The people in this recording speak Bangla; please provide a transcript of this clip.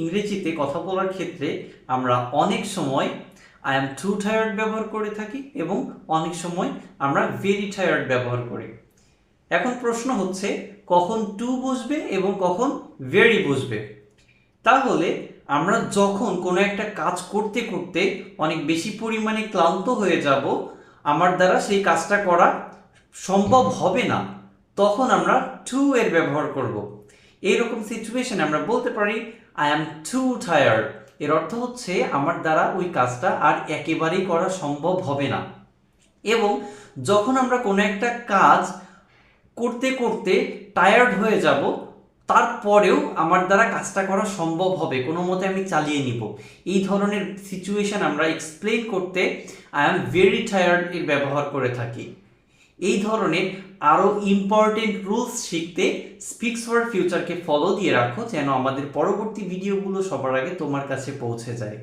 ইংরেজিতে কথা বলার ক্ষেত্রে আমরা অনেক সময় আই অ্যাম টু টায়ার্ড ব্যবহার করে থাকি এবং অনেক সময় আমরা ভেরি টায়ার্ড ব্যবহার করি। এখন প্রশ্ন হচ্ছে কখন টু বসবে এবং কখন ভেরি বসবে। তাহলে আমরা যখন কোনো একটা কাজ করতে করতে অনেক বেশি পরিমাণে ক্লান্ত হয়ে যাব, আমার দ্বারা সেই কাজটা করা সম্ভব হবে না, তখন আমরা টু এর ব্যবহার করব। এইরকম সিচুয়েশনে আমরা বলতে পারি আই অ্যাম টু টায়ার্ড। এর অর্থ হচ্ছে আমার দ্বারা ওই কাজটা আর একেবারেই করা সম্ভব হবে না। এবং যখন আমরা কোনো একটা কাজ করতে করতে টায়ার্ড হয়ে যাব, তারপরেও আমার দ্বারা কাজটা করা সম্ভব হবে, কোনো মতে আমি চালিয়ে নিব, এই ধরনের সিচুয়েশন আমরা এক্সপ্লেন করতে আই অ্যাম ভেরি টায়ার্ড এর ব্যবহার করে থাকি। এই ধরনের আরও ইম্পর্টেন্ট রুলস শিখতে স্পিক্স ফর ফিউচারকে ফলো দিয়ে রাখো, যেন আমাদের পরবর্তী ভিডিওগুলো সবার আগে তোমার কাছে পৌঁছে যায়।